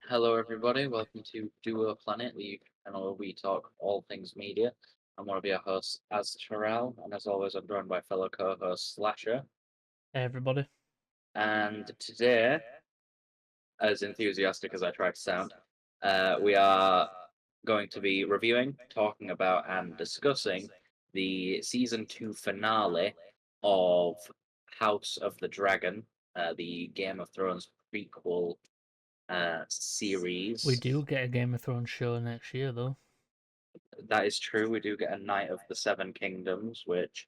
Hello, everybody. Welcome to Duo Planet, the channel where we talk all things media. I'm one of your hosts, Azteral, and as always, I'm joined by fellow co-host Slasher. Hey everybody. And today, as enthusiastic as I try to sound, we are going to be reviewing, talking about, and discussing the season 2 finale of House of the Dragon, the Game of Thrones prequel We series. do get a Game of Thrones show next year though. That is true. We do get a Knight of the Seven Kingdoms, which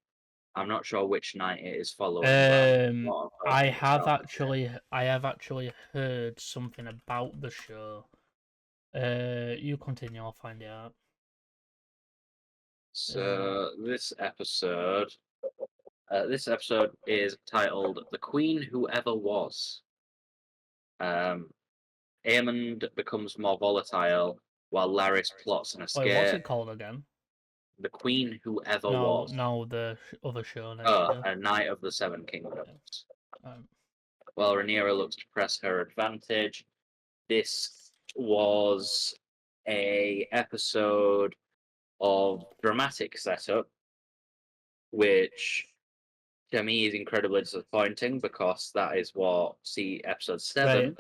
I'm not sure which knight it is following, but I'm sort of I hoping it's have Balmondale. actually heard something about the show. You continue, I'll find it out. Uh, So this episode is titled "The Queen Who Ever Was." Um, Aemond becomes more volatile while Larys plots an Wait, what's escape. it called again? The Queen Who Ever No, Was. no, the other show next year. A Knight of the Seven Yeah. Kingdoms. Um, While Rhaenyra looks to press her advantage, this was a episode of dramatic setup, which to me is incredibly disappointing because that is what episode right. 7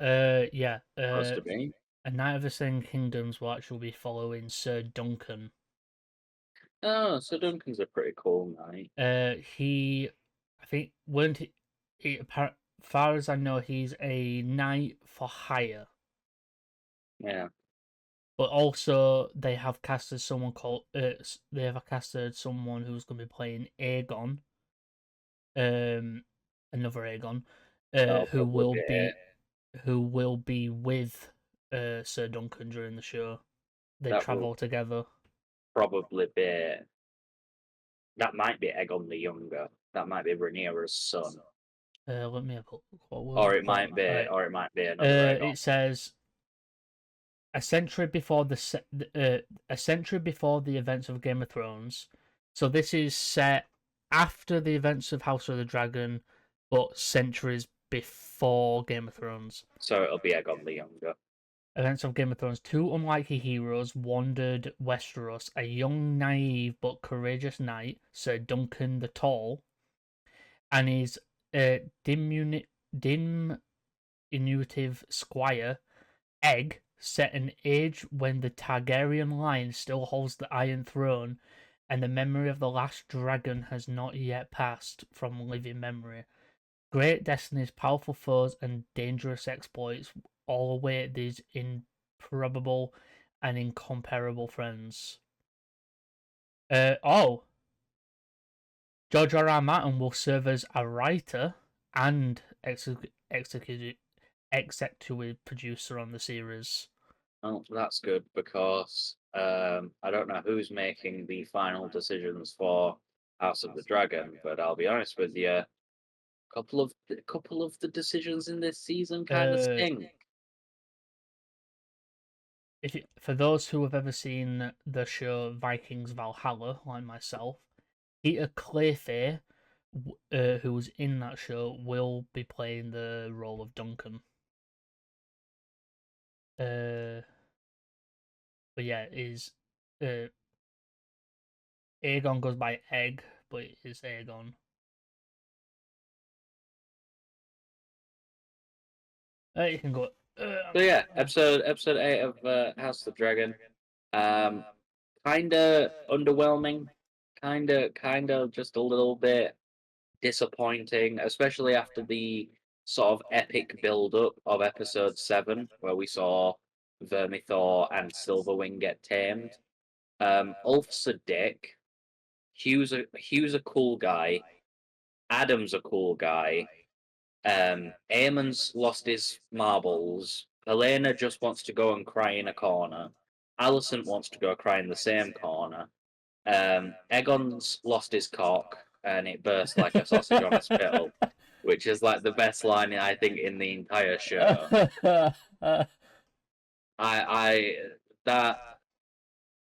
Yeah. supposed to be. A Knight of the Seven Kingdoms will actually be following Sir Duncan. Oh, so Duncan's a pretty cool knight. I think, weren't far as I know, he's a knight for hire. Yeah. But also, they have casted someone who's going to be playing Aegon, um, another Aegon, That'll who probably will be it. be with Sir Duncan during the show. They That will travel together. probably be that might be Aegon the Younger. That might be Rhaenyra's son. Let me have a look. What was Or it it called? might be Right. or it might be another Aegon. It says a century before a century before the events of Game of Thrones. So this is set after the events of House of the Dragon, but centuries before Game of Thrones. So it'll be Aegon the Younger. Events of Game of Thrones. Two unlikely heroes wandered Westeros. A young, naive but courageous knight, Sir Duncan the Tall, and his diminutive squire, Egg, set an age when the Targaryen line still holds the Iron Throne, and the memory of the last dragon has not yet passed from living memory. Great destinies, powerful foes, and dangerous exploits all await these improbable and incomparable friends. Oh, George R. R. Martin will serve as a writer and executive producer on the series. Oh, that's good because I don't know who's making the final decisions for House of the Dragon, but I'll be honest with you, a couple of the decisions in this season kind of Uh, stink. for those who have ever seen the show Vikings Valhalla, like myself, Peter Clayfair, who was in that show, will be playing the role of Duncan. Uh, but yeah, is uh, Aegon goes by Egg, but it is Aegon. You can go. So yeah, episode 8 of House of the Dragon, um, kind of underwhelming, kind of just a little bit disappointing, especially after the sort of epic build up of episode 7, where we saw Vermithor and Silverwing get tamed. Ulf's a dick. Hugh's a cool guy. Adam's a cool guy. Aemon's lost his marbles. Helena just wants to go and cry in a corner. Alicent wants to go cry in the same corner. Egon's lost his cock and it burst like a sausage on a spittle, which is like the best line I think in the entire show. I that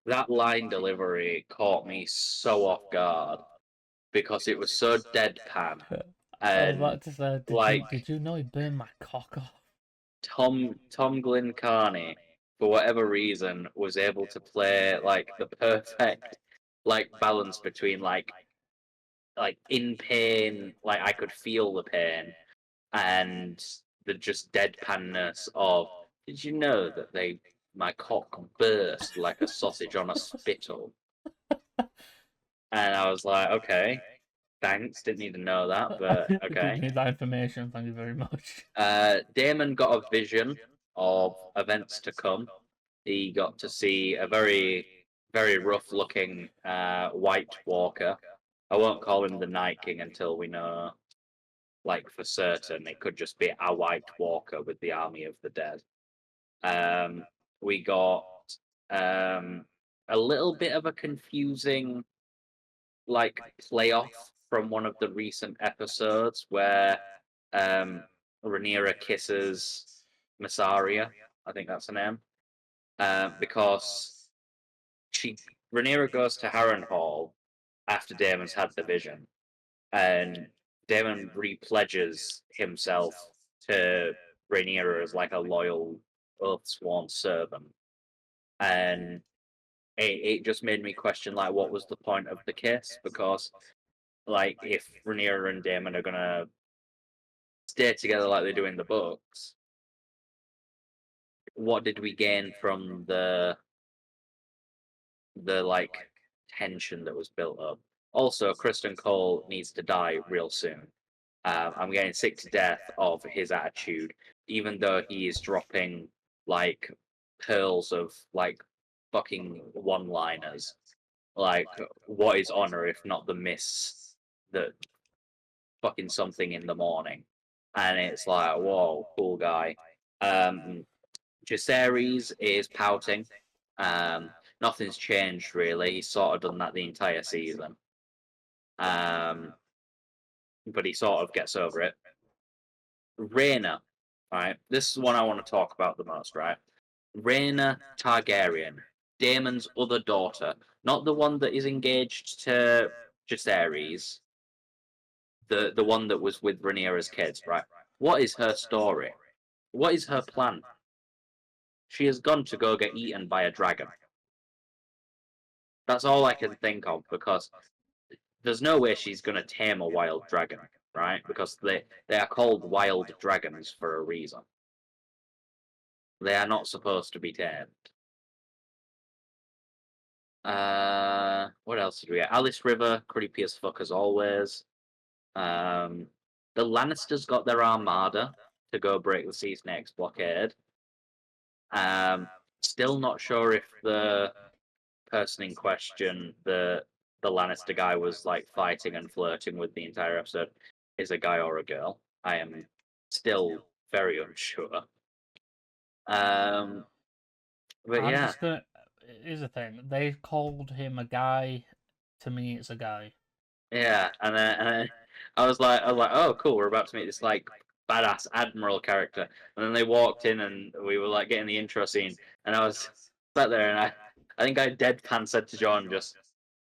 that line delivery caught me so off guard because it was so deadpan I was and about to say, like did you know he burned my cock off? Tom Glencarney, for whatever reason, was able to play like the perfect like balance between like in pain, like I could feel the pain, and the just deadpanness of, did you know that my cock burst like a sausage on a spittle? And I was like, okay, thanks, didn't need to know that, but Didn't okay. need that information. Thank you very much. Damon got a vision of events to come. He got to see a very, very rough looking White Walker. I won't call him the Night King until we know, like, for certain. It could just be a White Walker with the army of the dead. We got um, a little bit of a confusing, like, playoff from one of the recent episodes where um, Rhaenyra kisses Massaria. I think that's her name. Because she Rhaenyra goes to Harrenhal after Daemon's had the vision, and Daemon repledges himself to Rhaenyra as like a loyal, oath-sworn servant, and it just made me question like what was the point of the kiss, because like if Rhaenyra and Daemon are gonna stay together like they do in the books, what did we gain from the like tension that was built up? Also, Kristen Cole needs to die real soon. I'm getting sick to death of his attitude, even though he is dropping like pearls of like fucking one-liners. Like, what is honor if not the miss that fucking something in the morning? And it's like, whoa, cool guy. Jaceres is pouting. Nothing's changed really. He's sort of done that the entire season. But he sort of gets over it. Rhaena, right? This is one I want to talk about the most, right? Rhaena Targaryen, Daemon's other daughter, not the one that is engaged to Jaceres, the one that was with Rhaenyra's kids, right? What is her story? What is her plan? She has gone to go get eaten by a dragon. That's all I can think of, because there's no way she's going to tame a wild dragon, right? Because they are called wild dragons for a reason. They are not supposed to be tamed. What else did we get? Alice River, creepy as fuck as always. The Lannisters got their armada to go break the Sea Snake's blockade. Still not sure if the person in question, the Lannister guy was like fighting and flirting with the entire episode, is a guy or a girl. I am still very unsure. But I'm yeah, just gonna. Here's the thing. They called him a guy. To me, it's a guy. yeah, and then I was like, oh, cool, we're about to meet this like badass admiral character, and then they walked in and we were like getting the intro scene, and I was sat there and I think I deadpan said to John, just,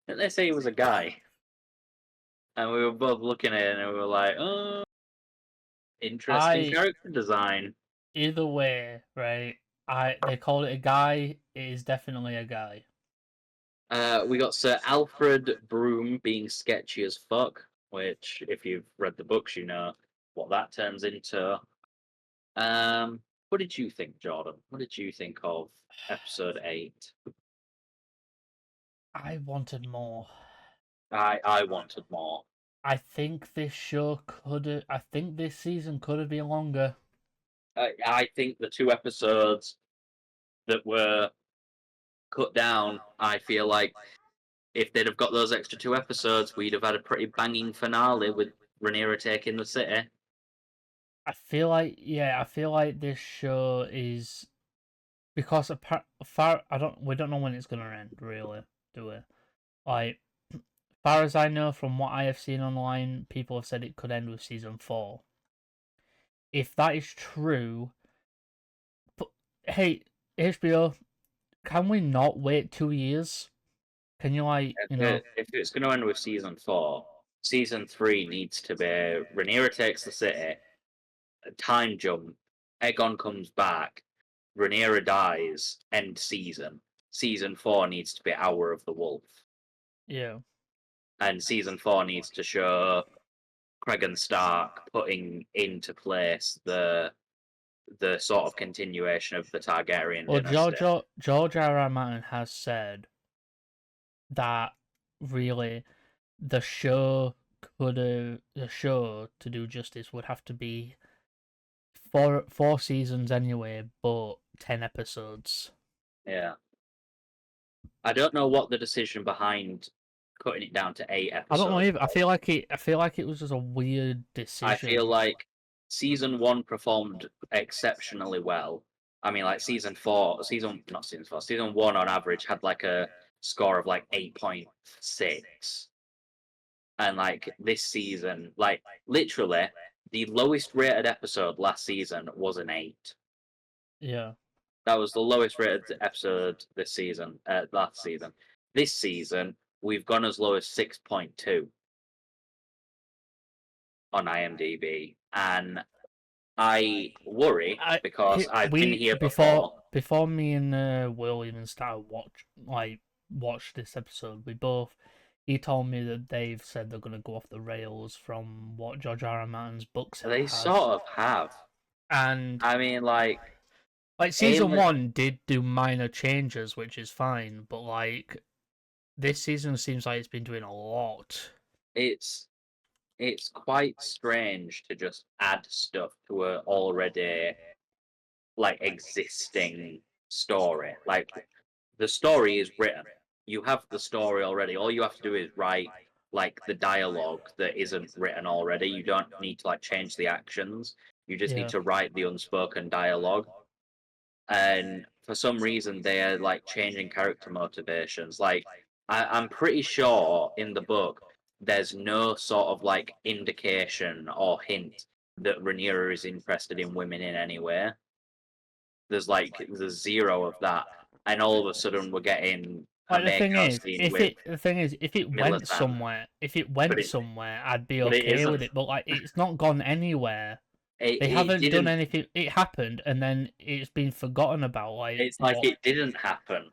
didn't they say he was a guy? And we were both looking at it and we were like, oh, interesting I character design. Either way, right? They called it a guy. It is definitely a guy. We got Sir Alfred Broom being sketchy as fuck, which, if you've read the books, you know what that turns into. What did you think, Jordan? What did you think of episode 8? I wanted more. I wanted more. I think this show could have. I think this season could have been longer. I think the 2 episodes that were cut down, I feel like if they'd have got those extra 2 episodes, we'd have had a pretty banging finale with Rhaenyra taking the city. I feel like, yeah, I feel like this show is because we don't know when it's gonna end, really, do we? Like, far as I know, from what I have seen online, people have said it could end with season 4. If that is true, but hey, HBO, can we not wait 2 years? Can you If it's going to end with season 4, season 3 needs to be Rhaenyra takes the city, a time jump, Aegon comes back, Rhaenyra dies, end season. Season 4 needs to be Hour of the Wolf. Yeah. And season 4 needs to show Cregan Stark putting into place the sort of continuation of the Targaryen Well, dynasty. George R.R. Martin has said that really the show to do justice would have to be four seasons anyway, but 10 episodes. Yeah. I don't know what the decision behind cutting it down to 8 episodes. I don't know either. I feel like it was just a weird decision. I feel like season 1 performed exceptionally well. I mean, like season 1 on average had like a score of like 8.6. And like this season, like literally the lowest rated episode last season was an 8. Yeah. That was the lowest rated episode this season, last season. This season, we've gone as low as 6.2 on IMDb. And I worry because I've been here before. Before me and Will even started watch this episode, he told me that they've said they're gonna go off the rails from what George R.R. Martin's books They has. sort of have. And I mean, like season 1 did do minor changes, which is fine, but like this season seems like it's been doing a lot. It's quite strange to just add stuff to a already like existing story. Like the story is written. You have the story already. All you have to do is write like the dialogue that isn't written already. You don't need to like change the actions. You just need to write the unspoken dialogue. And for some reason they are like changing character motivations. Like I'm pretty sure in the book there's no sort of like indication or hint that Rhaenyra is interested in women in any way. There's zero of that, and all of a sudden we're getting a makeout scene with. The thing is, if it went somewhere, I'd be okay with it. But like, it's not gone anywhere. They haven't done anything. It happened, and then it's been forgotten about. Like it's like it didn't happen.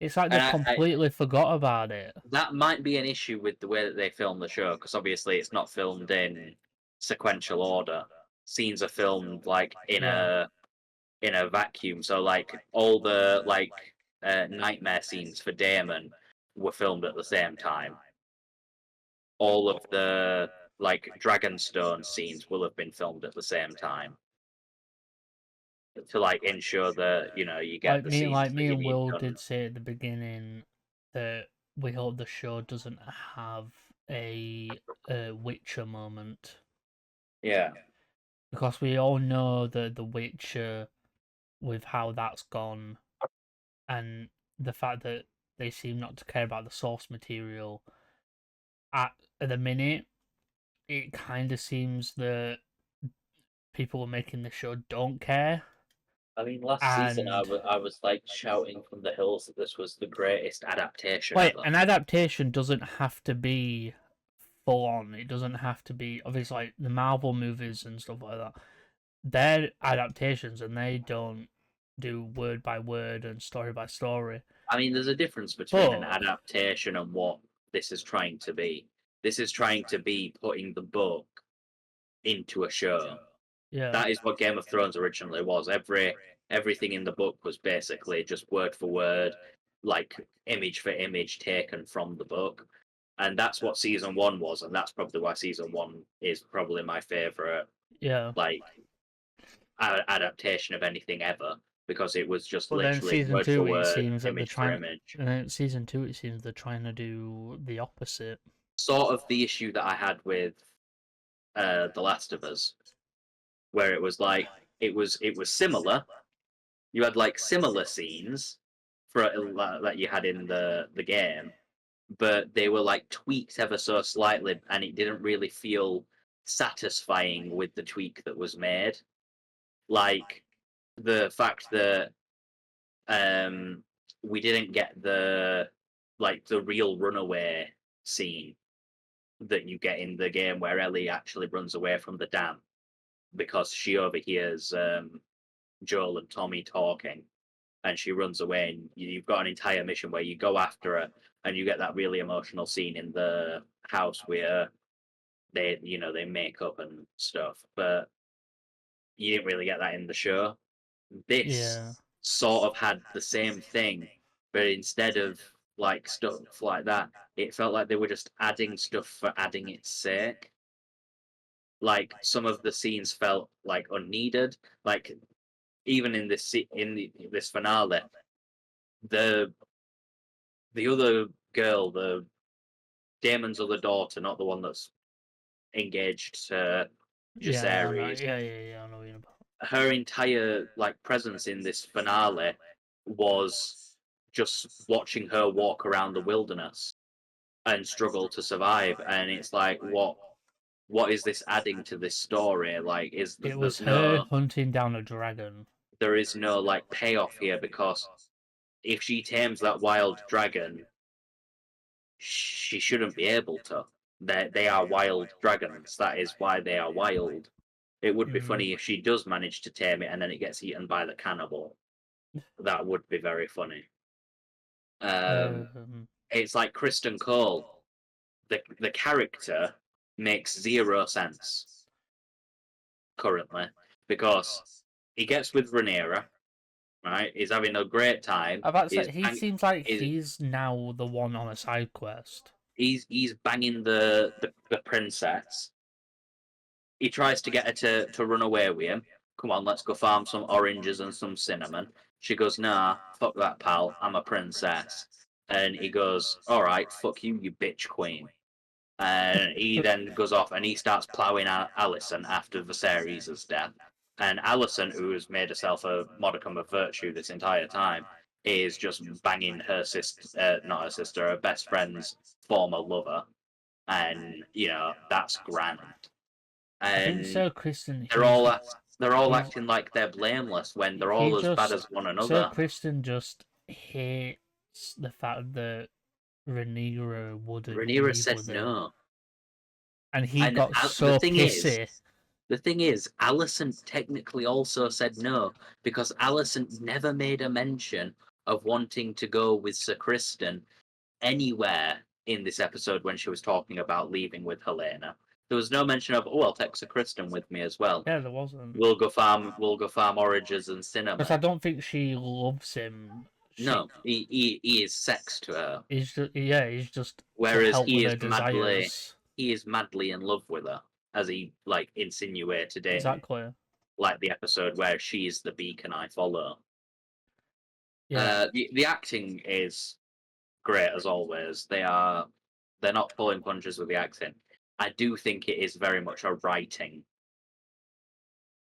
It's like they completely forgot about it. That might be an issue with the way that they film the show, because obviously it's not filmed in sequential order. Scenes are filmed like in a vacuum. So like all the nightmare scenes for Daemon were filmed at the same time. All of the like Dragonstone scenes will have been filmed at the same time to like ensure that you get the scenes. Like me and Will did say at the beginning that we hope the show doesn't have a Witcher moment. Yeah. Because we all know that The Witcher, with how that's gone, and the fact that they seem not to care about the source material at the minute, it kind of seems that people making the show don't care. I mean, last season I was like shouting from the hills that this was the greatest adaptation ever. An adaptation doesn't have to be full on. It doesn't have to be, obviously, like the Marvel movies and stuff like that. They're adaptations and they don't do word by word and story by story. I mean, there's a difference between an adaptation and what this is trying to be. This is trying to be putting the book into a show. Yeah. That is what Game of Thrones originally was. Everything in the book was basically just word for word, like image for image taken from the book. And that's what season 1 was, and that's probably why season 1 is probably my favorite adaptation of anything ever, because it was just literally word for word, image for image. And then season 2, it seems they're trying to do the opposite. Sort of the issue that I had with The Last of Us, where it was like it was similar. You had like similar scenes that you had in the game, but they were like tweaked ever so slightly, and it didn't really feel satisfying with the tweak that was made. Like the fact that we didn't get the real runaway scene that you get in the game where Ellie actually runs away from the dam. because she overhears Joel and Tommy talking, and she runs away. And you've got an entire mission where you go after her, and you get that really emotional scene in the house where they make up and stuff. But you didn't really get that in the show. This Yeah. sort of had the same thing, but instead of like stuff like that, it felt like they were just adding stuff for adding its sake. Like some of the scenes felt like unneeded. Like even in this finale, the other girl, the Damon's other daughter, not the one that's engaged to Yeah, I know. Jaceres, Yeah, I know what you're about. her entire like presence in this finale was just watching her walk around the wilderness and struggle to survive. And it's like, what is this adding to this story? Like, It was her hunting down a dragon. there is no like payoff here, because if she tames that wild dragon, she shouldn't be able to. They are wild dragons. That is why they are wild. It would be funny if she does manage to tame it and then it gets eaten by the cannibal. That would be very funny. It's like Kristen Cole. The character makes zero sense currently, because he gets with Rhaenyra, right? He's having a great time. About to say, he seems like he's now the one on a side quest. He's banging the princess. He tries to get her to run away with him. Come on, let's go farm some oranges and some cinnamon. She goes, nah, fuck that, pal. I'm a princess. And he goes, all right, fuck you, you bitch queen. And he then goes off and he starts ploughing Alicent after Viserys' death. And Alicent, who has made herself a modicum of virtue this entire time, is just banging her sister, not her sister, her best friend's former lover. And, that's grand. And I think Sir Kristen. they're all acting like they're blameless when they're all as bad as one another. Sir Kristen just hates the fact that Rhaenyra wouldn't. Rhaenyra said no, and he got so pissy. The thing is, Alicent technically also said no, because Alicent never made a mention of wanting to go with Sir Kristen anywhere in this episode when she was talking about leaving with Helena. There was no mention of, I'll take Sir Kristen with me as well. Yeah, there wasn't. We'll go farm oranges and cinnamon. Because I don't think she loves him. No, he is sex to her. He's just. Whereas he is madly in love with her, as he like insinuated in exactly like the episode where she's the beacon I follow. Yeah. The acting is great as always. They're not pulling punches with the acting. I do think it is very much a writing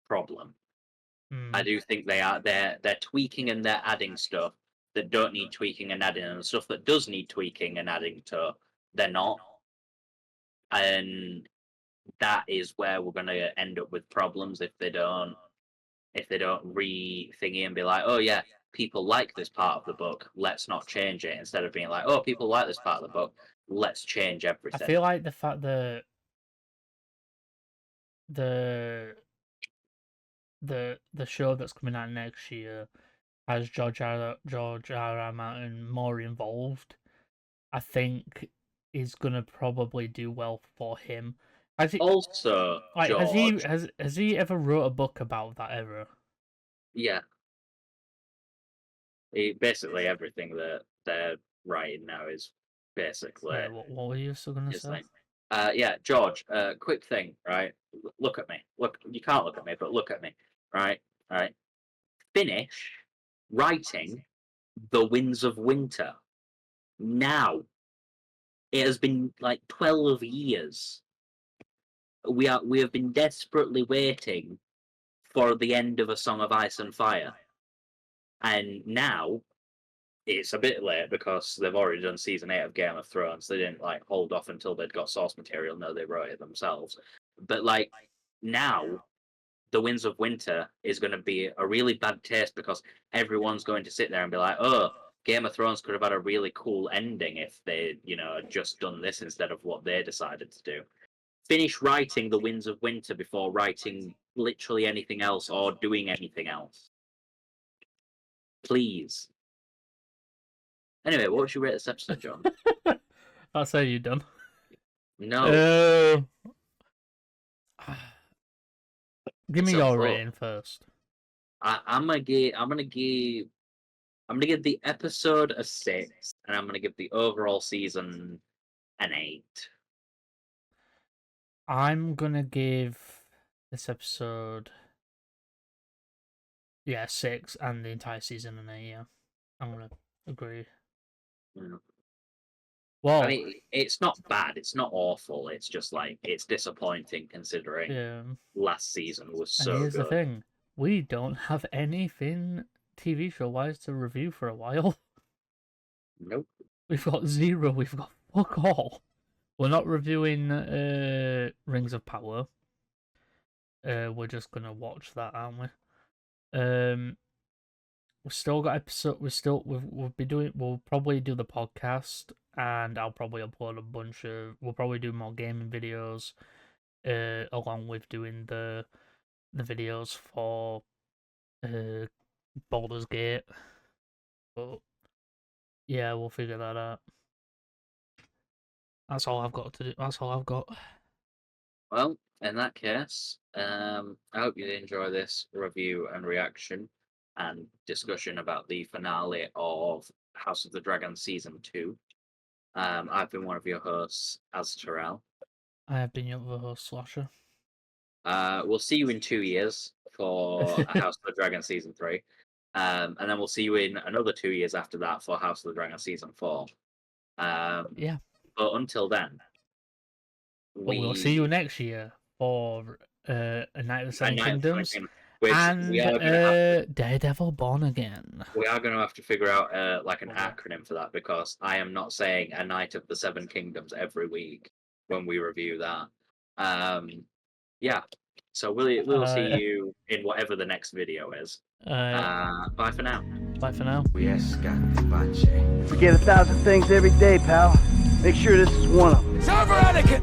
problem. I do think they're tweaking and they're adding stuff that don't need tweaking and adding, and stuff that does need tweaking and adding to, they're not. And that is where we're going to end up with problems if they don't re-thingy and be like, oh yeah, people like this part of the book, let's not change it, instead of being like, oh, people like this part of the book, let's change everything. I feel like the fact that the show that's coming out next year has George R.R. Martin more involved, I think is gonna probably do well for him. Has he also like George, has he ever wrote a book about that ever? Yeah. Basically everything that they're writing now is basically. Wait, what were you still gonna say? Yeah, George. Quick thing, right? Look at me. Look, you can't look at me, but look at me, right? Right. Finish writing The Winds of Winter now. It has been like 12 years. We have been desperately waiting for the end of A Song of Ice and Fire, and now it's a bit late because they've already done season 8 of Game of Thrones. They didn't like hold off until they'd got source material. No, they wrote it themselves. But like now, The Winds of Winter is going to be a really bad taste, because everyone's going to sit there and be like, oh, Game of Thrones could have had a really cool ending if they, had just done this instead of what they decided to do. Finish writing The Winds of Winter before writing literally anything else or doing anything else. Please. Anyway, what would you rate this episode, John? I'll say you're done. No. Give me So your for- rating first. I'm gonna give the episode a 6, and I'm gonna give the overall season an 8. I'm gonna give this episode 6, and the entire season an 8. Yeah, I'm gonna agree. Yeah. Well, I mean, it's not bad. It's not awful. It's just like it's disappointing considering yeah. last season was And so here's good. the thing: we don't have anything TV show wise to review for a while. Nope. We've got zero. We've got fuck all. We're not reviewing Rings of Power. We're just gonna watch that, aren't we? We've still got episode. We'll probably do the podcast, and I'll probably upload a bunch of. We'll probably do more gaming videos, along with doing the videos for Baldur's Gate. But yeah, we'll figure that out. That's all I've got to do. That's all I've got. Well, in that case, I hope you enjoy this review and reaction and discussion about the finale of House of the Dragon Season 2. I've been one of your hosts, Azteral. I have been your other host, Slasher. We'll see you in 2 years for House of the Dragon Season 3. And then we'll see you in another 2 years after that for House of the Dragon Season 4. Yeah. But until then, But we'll see you next year for A Night of the Seven Kingdoms and Daredevil Born Again. We are going to have to figure out like an acronym for that, because I am not saying A Night of the Seven Kingdoms every week when we review that. Yeah. So we'll see you in whatever the next video is. Bye for now. Bye for now. Forget 1,000 things every day, pal. Make sure this is one of them. Server etiquette!